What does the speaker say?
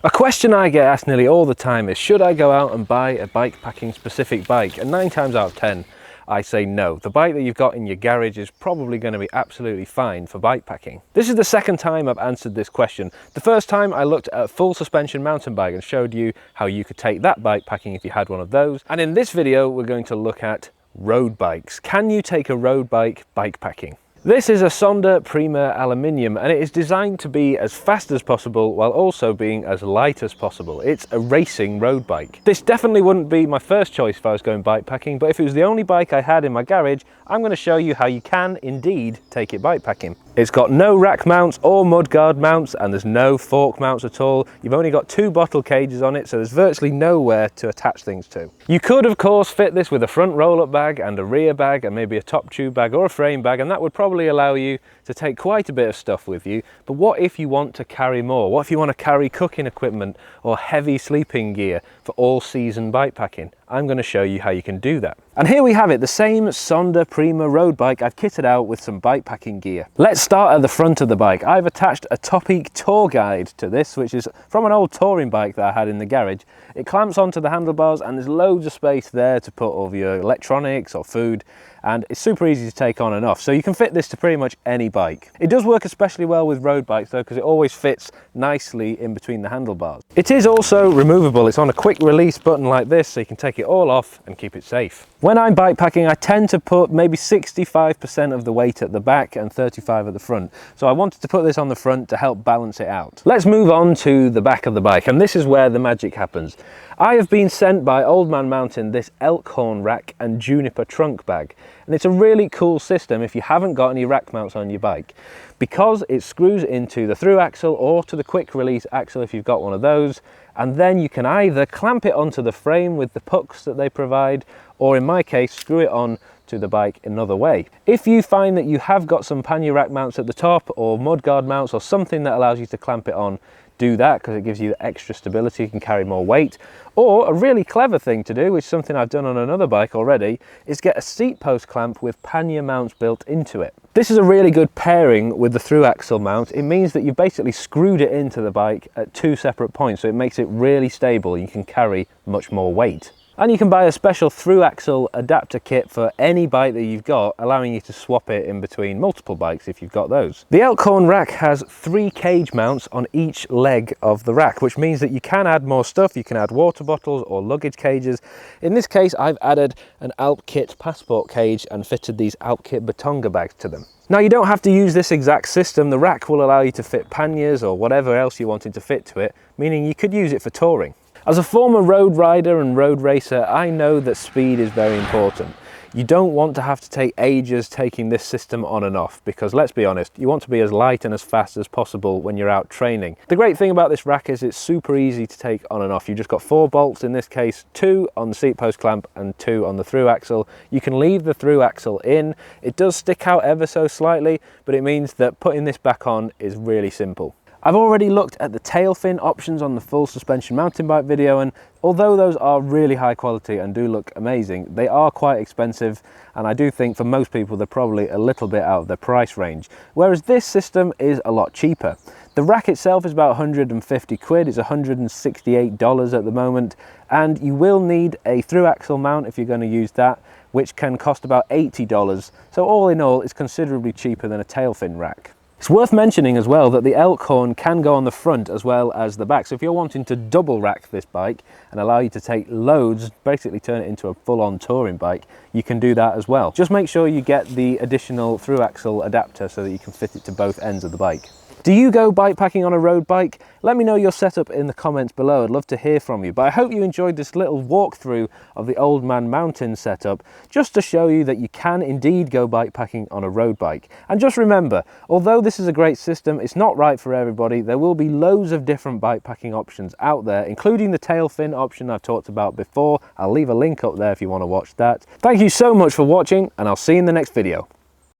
A question I get asked nearly all the time is, should I go out and buy a bikepacking specific bike? And 9 times out of 10, I say no. The bike that you've got in your garage is probably going to be absolutely fine for bikepacking. This is the second time I've answered this question. The first time I looked at a full suspension mountain bike and showed you how you could take that bikepacking if you had one of those. And in this video, we're going to look at road bikes. Can you take a road bike bikepacking? This is a Sonder Prima aluminium and it is designed to be as fast as possible while also being as light as possible. It's a racing road bike. This definitely wouldn't be my first choice if I was going bikepacking, but if it was the only bike I had in my garage, I'm going to show you how you can indeed take it bikepacking. It's got no rack mounts or mudguard mounts and there's no fork mounts at all. You've only got 2 bottle cages on it, so there's virtually nowhere to attach things to. You could of course fit this with a front roll-up bag and a rear bag and maybe a top tube bag or a frame bag, and that would probably allow you to take quite a bit of stuff with you. But what if you want to carry more? What if you want to carry cooking equipment or heavy sleeping gear for all season bikepacking? I'm going to show you how you can do that. And here we have it, the same Sonder Prima road bike I've kitted out with some bikepacking gear. Let's start at the front of the bike. I've attached a Topeak tour guide to this, which is from an old touring bike that I had in the garage. It clamps onto the handlebars and there's loads of space there to put all of your electronics or food, and it's super easy to take on and off, so you can fit this to pretty much any bike. It does work especially well with road bikes though, because it always fits nicely in between the handlebars. It is also removable. It's on a quick release button like this, so you can take it all off and keep it safe. When I'm bikepacking, I tend to put maybe 65% of the weight at the back and 35% at the front, so I wanted to put this on the front to help balance it out. Let's move on to the back of the bike, and this is where the magic happens. I have been sent by Old Man Mountain this Elkhorn rack and juniper trunk bag, and it's a really cool system if you haven't got any rack mounts on your bike, because it screws into the through axle or to the quick release axle if you've got one of those, and then you can either clamp it onto the frame with the pucks that they provide, or in my case screw it on to the bike another way. If you find that you have got some pannier rack mounts at the top or mudguard mounts or something that allows you to clamp it on, do that, because it gives you extra stability, you can carry more weight. Or a really clever thing to do, which is something I've done on another bike already, is get a seat post clamp with pannier mounts built into it. This is a really good pairing with the through axle mount. It means that you've basically screwed it into the bike at 2 separate points, so it makes it really stable. You can carry much more weight. And you can buy a special through axle adapter kit for any bike that you've got, allowing you to swap it in between multiple bikes if you've got those. The Elkhorn rack has 3 cage mounts on each leg of the rack, which means that you can add more stuff. You can add water bottles or luggage cages. In this case, I've added an Alpkit passport cage and fitted these Alpkit Batonga bags to them. Now, you don't have to use this exact system. The rack will allow you to fit panniers or whatever else you wanted to fit to it, meaning you could use it for touring. As a former road rider and road racer, I know that speed is very important. You don't want to have to take ages taking this system on and off, because let's be honest, you want to be as light and as fast as possible when you're out training. The great thing about this rack is it's super easy to take on and off. You've just got 4 bolts, in this case 2 on the seat post clamp and 2 on the through axle. You can leave the through axle in. It does stick out ever so slightly, but it means that putting this back on is really simple. I've already looked at the tail fin options on the full suspension mountain bike video, and although those are really high quality and do look amazing, they are quite expensive, and I do think for most people they're probably a little bit out of their price range, whereas this system is a lot cheaper. The rack itself is about 150 quid, it's $168 at the moment, and you will need a through axle mount if you're going to use that, which can cost about $80, so all in all it's considerably cheaper than a tail fin rack. It's worth mentioning as well that the Elkhorn can go on the front as well as the back, so if you're wanting to double rack this bike and allow you to take loads, basically turn it into a full-on touring bike, you can do that as well. Just make sure you get the additional through axle adapter so that you can fit it to both ends of the bike. Do you go bikepacking on a road bike? Let me know your setup in the comments below. I'd love to hear from you. But I hope you enjoyed this little walkthrough of the Old Man Mountain setup, just to show you that you can indeed go bikepacking on a road bike. And just remember, although this is a great system, it's not right for everybody. There will be loads of different bikepacking options out there, including the tail fin option I've talked about before. I'll leave a link up there if you want to watch that. Thank you so much for watching, and I'll see you in the next video.